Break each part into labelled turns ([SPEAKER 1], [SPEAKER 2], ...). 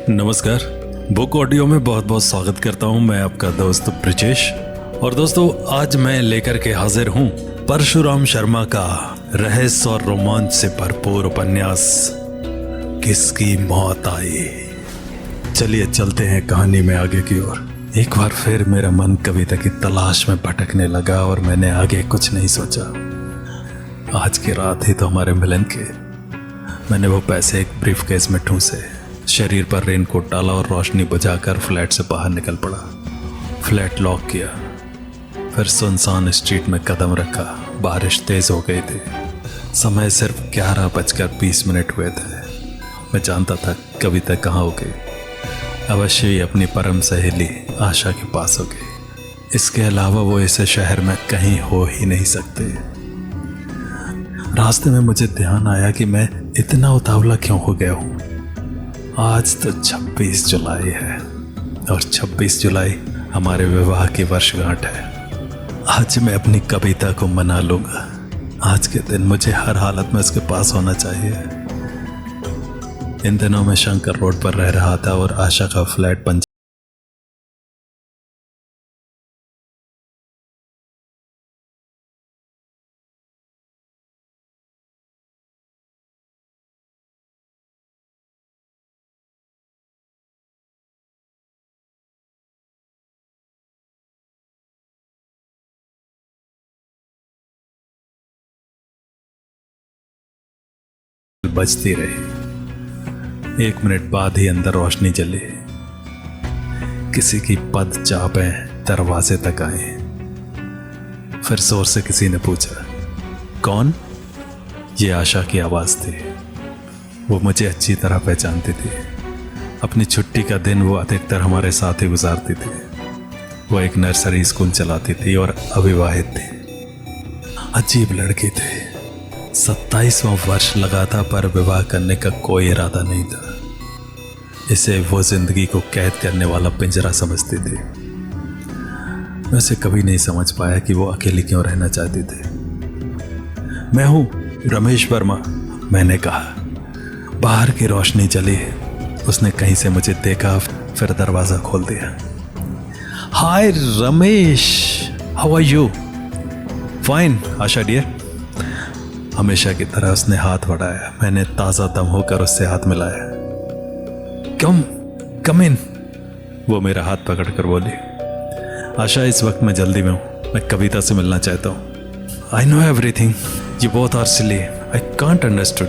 [SPEAKER 1] नमस्कार। Book audio में बहुत बहुत स्वागत करता हूं। मैं आपका दोस्त ब्रिजेश। और दोस्तों, आज मैं लेकर के हाजिर हूं परशुराम शर्मा का रहस्य और रोमांच से भरपूर उपन्यास किसकी मौत आई। चलिए चलते हैं कहानी में आगे की ओर। एक बार फिर मेरा मन कविता की तलाश में भटकने लगा और मैंने आगे कुछ नहीं सोचा। आज की रात ही तो हमारे मिलन के। मैंने वो पैसे एक ब्रीफकेस में ठूंसे, शरीर पर रेनकोट डाला और रोशनी बुझाकर फ्लैट से बाहर निकल पड़ा। फ्लैट लॉक किया, फिर सुनसान स्ट्रीट में कदम रखा। बारिश तेज हो गई थी। समय सिर्फ 11:20 हुए थे। मैं जानता था कविता कहाँ हो गई। अवश्य ही अपनी परम सहेली आशा के पास हो गई। इसके अलावा वो इस शहर में कहीं हो ही नहीं सकते। रास्ते में मुझे ध्यान आया कि मैं इतना उतावला क्यों हो गया हूँ। आज तो 26 जुलाई है और 26 जुलाई हमारे विवाह की वर्षगांठ है। आज मैं अपनी कविता को मना लूंगा। आज के दिन मुझे हर हालत में उसके पास होना चाहिए। इन दिनों मैं शंकर रोड पर रह रहा था और आशा का फ्लैट बजती रही। 1 मिनट बाद ही अंदर रोशनी जली। किसी की पद चापें दरवाजे तक आई। फिर जोर से किसी ने पूछा, कौन? ये आशा की आवाज थी। वो मुझे अच्छी तरह पहचानती थी। अपनी छुट्टी का दिन वो अधिकतर हमारे साथ ही गुजारती थी। वो एक नर्सरी स्कूल चलाती थी और अविवाहित थी। अजीब लड़की थी। 27वां वर्ष लगा था पर विवाह करने का कोई इरादा नहीं था। इसे वो जिंदगी को कैद करने वाला पिंजरा समझती थी। मैं उसे कभी नहीं समझ पाया कि वो अकेली क्यों रहना चाहती थी। मैं हूं रमेश वर्मा, मैंने कहा। बाहर की रोशनी जली। उसने कहीं से मुझे देखा, फिर दरवाजा खोल दिया। Hi Ramesh, how are you? Fine Asha dear. हमेशा की तरह उसने हाथ बढ़ाया। मैंने ताज़ा दम होकर उससे हाथ मिलाया। कम इन। वो मेरा हाथ पकड़कर बोली, आशा इस वक्त मैं जल्दी में हूँ। मैं कविता से मिलना चाहता हूँ। I know everything, you both are silly, I can't understood.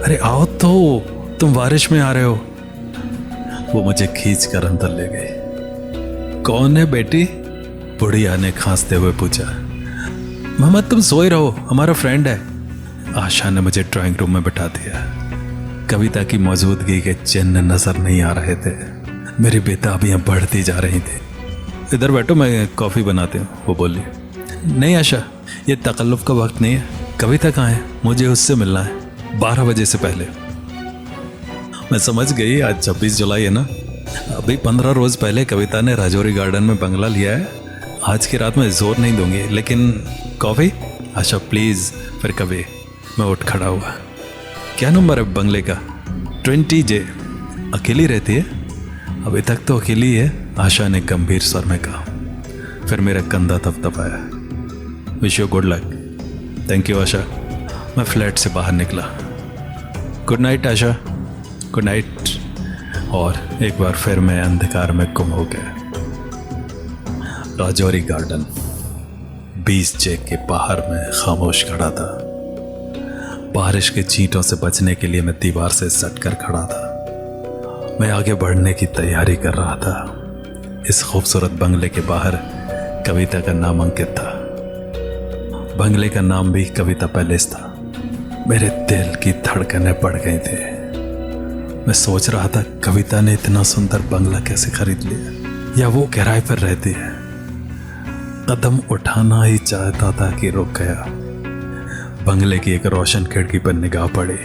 [SPEAKER 1] अरे आओ तो, तुम बारिश में आ रहे हो। वो मुझे खींच कर अंदर ले गई। कौन है बेटी? बुढ़िया ने खांसते हुए पूछा। मोहम्मद तुम सोए रहो, हमारा फ्रेंड है। आशा ने मुझे ड्राइंग रूम में बिठा दिया। कविता की मौजूदगी के चिन्ह नजर नहीं आ रहे थे। मेरी बेताबियां बढ़ती जा रही थी। इधर बैठो, मैं कॉफ़ी बनाती हूँ, वो बोली। नहीं आशा, ये तकल्लुफ़ का वक्त नहीं है। कविता कहाँ है? मुझे उससे मिलना है 12 बजे से पहले। मैं समझ गई, आज 26 जुलाई है ना। अभी 15 रोज़ पहले कविता ने राजौरी गार्डन में बंगला लिया है। आज की रात में जोर नहीं दूंगी, लेकिन कॉफ़ी? Asha please. फिर कभी मैं उठ खड़ा हुआ। क्या नंबर है बंगले का? 20J। अकेली रहती है? अभी तक तो अकेली है, आशा ने गंभीर स्वर में कहा। फिर मेरा कंधा थपथपाया। Wish you good luck. Thank you Asha. मैं फ्लैट से बाहर निकला। Good night Asha. Good night. और एक बार फिर मैं अंधकार में गुम हो गया। राजौरी गार्डन 20J के बाहर में खामोश खड़ा था। बारिश के छींटों से बचने के लिए मैं दीवार से सट कर खड़ा था। मैं आगे बढ़ने की तैयारी कर रहा था। इस खूबसूरत बंगले के बाहर कविता का नाम अंकित था। बंगले का नाम भी कविता पैलेस था। मेरे दिल की धड़कनें बढ़ गई थी। मैं सोच रहा था कविता ने इतना सुंदर बंगला कैसे खरीद लिया, या वो किराए पर रहती है। कदम उठाना ही चाहता था कि रुक गया। बंगले की एक रोशन खिड़की पर निगाह पड़ी।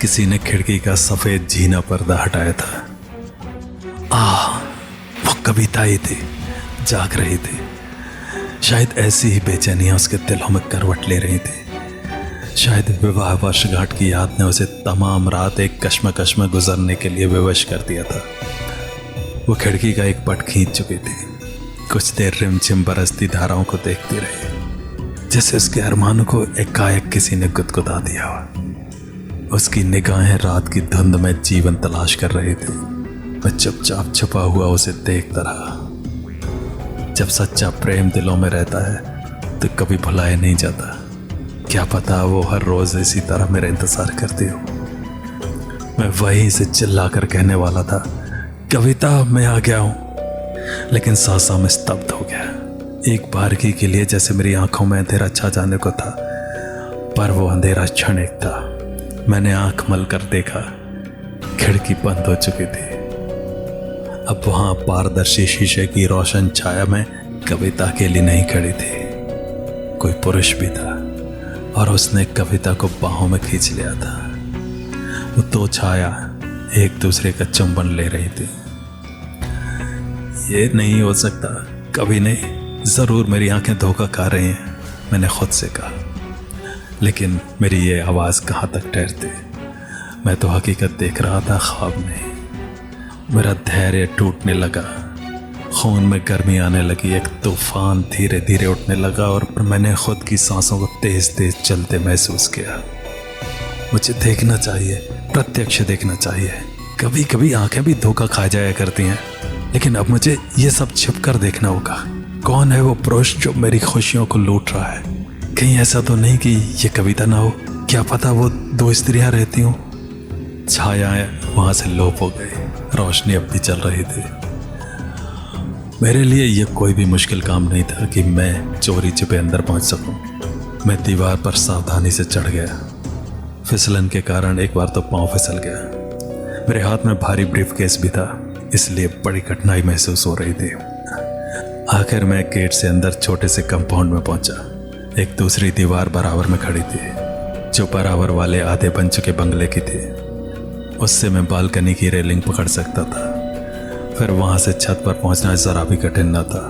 [SPEAKER 1] किसी ने खिड़की का सफेद झीना पर्दा हटाया था। वो कविता ही थी, जाग रही थी। शायद ऐसी ही बेचैनियां उसके दिलों में करवट ले रही थी। शायद विवाह वर्षगांठ की याद ने उसे तमाम रात एक कश्मकश में गुजरने के लिए विवश कर दिया था। वो खिड़की का एक पट खींच चुकी थी। कुछ देर रिमझिम बरसती धाराओं को देखती रही, जैसे उसके अरमानों को एकाएक किसी ने गुदगुदा दिया हो। उसकी निगाहें रात की धुंध में जीवन तलाश कर रही थी। मैं चुपचाप छुपा हुआ उसे देखता रहा। जब सच्चा प्रेम दिलों में रहता है तो कभी भुलाया नहीं जाता। क्या पता वो हर रोज इसी तरह मेरा इंतजार करती हो। मैं वहीं से चिल्लाकर कहने वाला था, कविता मैं आ गया हूं, लेकिन सासा में स्तब्ध हो गया। एक बारगी के लिए जैसे मेरी आंखों में अंधेरा छा जाने को था, पर वो अंधेरा क्षणिक था। मैंने आंख मल कर देखा, खिड़की बंद हो चुकी थी। अब वहां पारदर्शी शीशे की रोशन छाया में कविता अकेली नहीं खड़ी थी, कोई पुरुष भी था और उसने कविता को बाहों में खींच लिया था। वो दो छाया एक दूसरे का चुंबन ले रही थी। ये नहीं हो सकता, कभी नहीं, जरूर मेरी आंखें धोखा खा रही हैं, मैंने खुद से कहा। लेकिन मेरी ये आवाज कहाँ तक ठहरती। मैं तो हकीकत देख रहा था, ख्वाब नहीं। मेरा धैर्य टूटने लगा, खून में गर्मी आने लगी, एक तूफान धीरे धीरे उठने लगा और मैंने खुद की सांसों को तेज तेज चलते महसूस किया। मुझे देखना चाहिए, प्रत्यक्ष देखना चाहिए। कभी कभी आंखें भी धोखा खा जाया करती हैं, लेकिन अब मुझे ये सब छिप कर देखना होगा। कौन है वो पुरुष जो मेरी खुशियों को लूट रहा है? कहीं ऐसा तो नहीं कि ये कविता ना हो? क्या पता वो दो स्त्रियां रहती हों। छायाएं वहां से लोप हो गई, रोशनी अब भी चल रही थी। मेरे लिए यह कोई भी मुश्किल काम नहीं था कि मैं चोरी छिपे अंदर पहुंच सकूं। मैं दीवार पर सावधानी से चढ़ गया। फिसलन के कारण एक बार तो पांव फिसल गया। मेरे हाथ में भारी ब्रीफकेस भी था, इसलिए बड़ी कठिनाई महसूस हो रही थी। आखिर मैं गेट से अंदर छोटे से कंपाउंड में पहुंचा। एक दूसरी दीवार बराबर में खड़ी थी, जो बराबर वाले आधे बन चुके बंगले की थी। उससे मैं बालकनी की रेलिंग पकड़ सकता था। फिर वहां से छत पर पहुंचना जरा भी कठिन न था।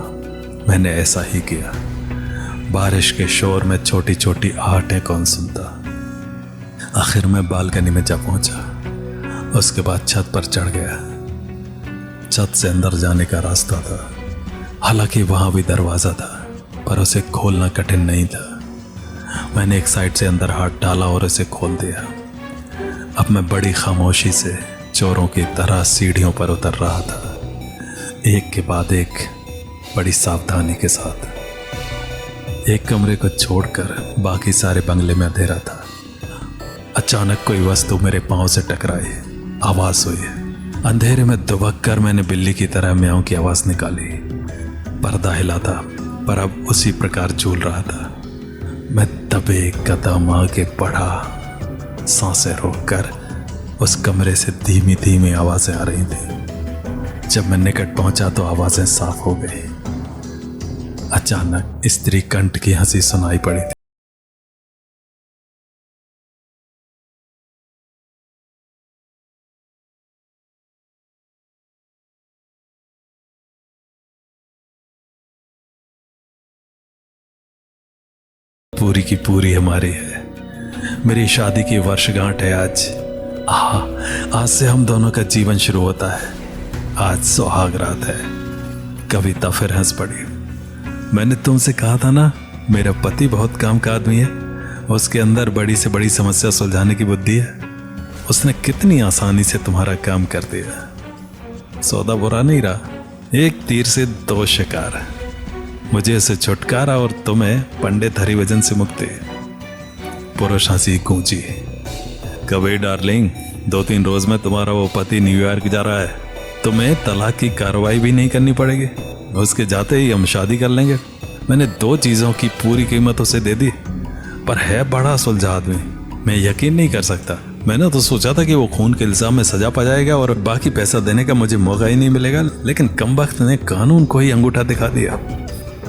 [SPEAKER 1] मैंने ऐसा ही किया। बारिश के शोर में छोटी छोटी आहटें कौन सुनता। आखिर मैं बालकनी में जा पहुंचा। उसके बाद छत पर चढ़ गया। छत से अंदर जाने का रास्ता था। हालांकि वहां भी दरवाजा था, पर उसे खोलना कठिन नहीं था। मैंने एक साइड से अंदर हाथ डाला और उसे खोल दिया। अब मैं बड़ी खामोशी से चोरों की तरह सीढ़ियों पर उतर रहा था, एक के बाद एक, बड़ी सावधानी के साथ। एक कमरे को छोड़कर बाकी सारे बंगले में अंधेरा था। अचानक कोई वस्तु मेरे पांव से टकराई, आवाज हुई। अंधेरे में दुबक कर मैंने बिल्ली की तरह म्याऊं की आवाज निकाली। पर्दा हिला था, पर अब उसी प्रकार झूल रहा था। मैं दबे कदम आगे बढ़ा, सांसें रोककर। उस कमरे से धीमी धीमी आवाजें आ रही थी। जब मैं निकट पहुंचा तो आवाजें साफ हो गई। अचानक स्त्री कंठ की हंसी सुनाई पड़ी थी। पूरी की पूरी हमारी है। मेरी शादी की वर्षगांठ है आज। आज से हम दोनों का जीवन शुरू होता है। आज सुहाग रात है। कविता फिर हंस पड़ी। मैंने तुमसे कहा था ना, मेरा पति बहुत काम का आदमी है। उसके अंदर बड़ी से बड़ी समस्या सुलझाने की बुद्धि है। उसने कितनी आसानी से तुम्हारा काम कर दिया। सौदा बुरा नहीं रहा। एक तीर से दो शिकार। मुझे से छुटकारा और तुम्हें पंडित हरिभजन से मुक्ति। पुरुष हंसी गूंजी। कभी डार्लिंग, 2-3 रोज में तुम्हारा वो पति न्यूयॉर्क जा रहा है। तुम्हें तलाक की कार्रवाई भी नहीं करनी पड़ेगी। उसके जाते ही हम शादी कर लेंगे। मैंने 2 चीजों की पूरी कीमत उसे दे दी, पर है बड़ा सुलझा आदमी। मैं यकीन नहीं कर सकता। मैंने तो सोचा था कि वो खून के इल्जाम में सजा पा जाएगा और बाकी पैसा देने का मुझे मौका ही नहीं मिलेगा, लेकिन कमबख्त ने कानून को ही अंगूठा दिखा दिया।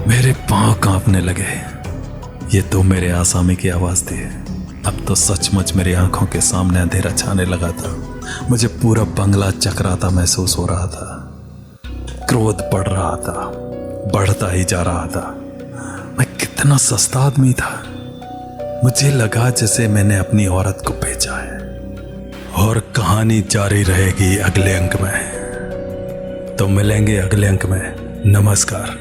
[SPEAKER 1] मेरे पांव कांपने लगे। ये तो मेरे आसामी की आवाज थी। अब तो सचमुच मेरी आंखों के सामने अंधेरा छाने लगा था। मुझे पूरा बंगला चकराता महसूस हो रहा था। क्रोध बढ़ रहा था, बढ़ता ही जा रहा था। मैं कितना सस्ता आदमी था। मुझे लगा जैसे मैंने अपनी औरत को बेचा है। और कहानी जारी रहेगी अगले अंक में। तो मिलेंगे अगले अंक में। नमस्कार।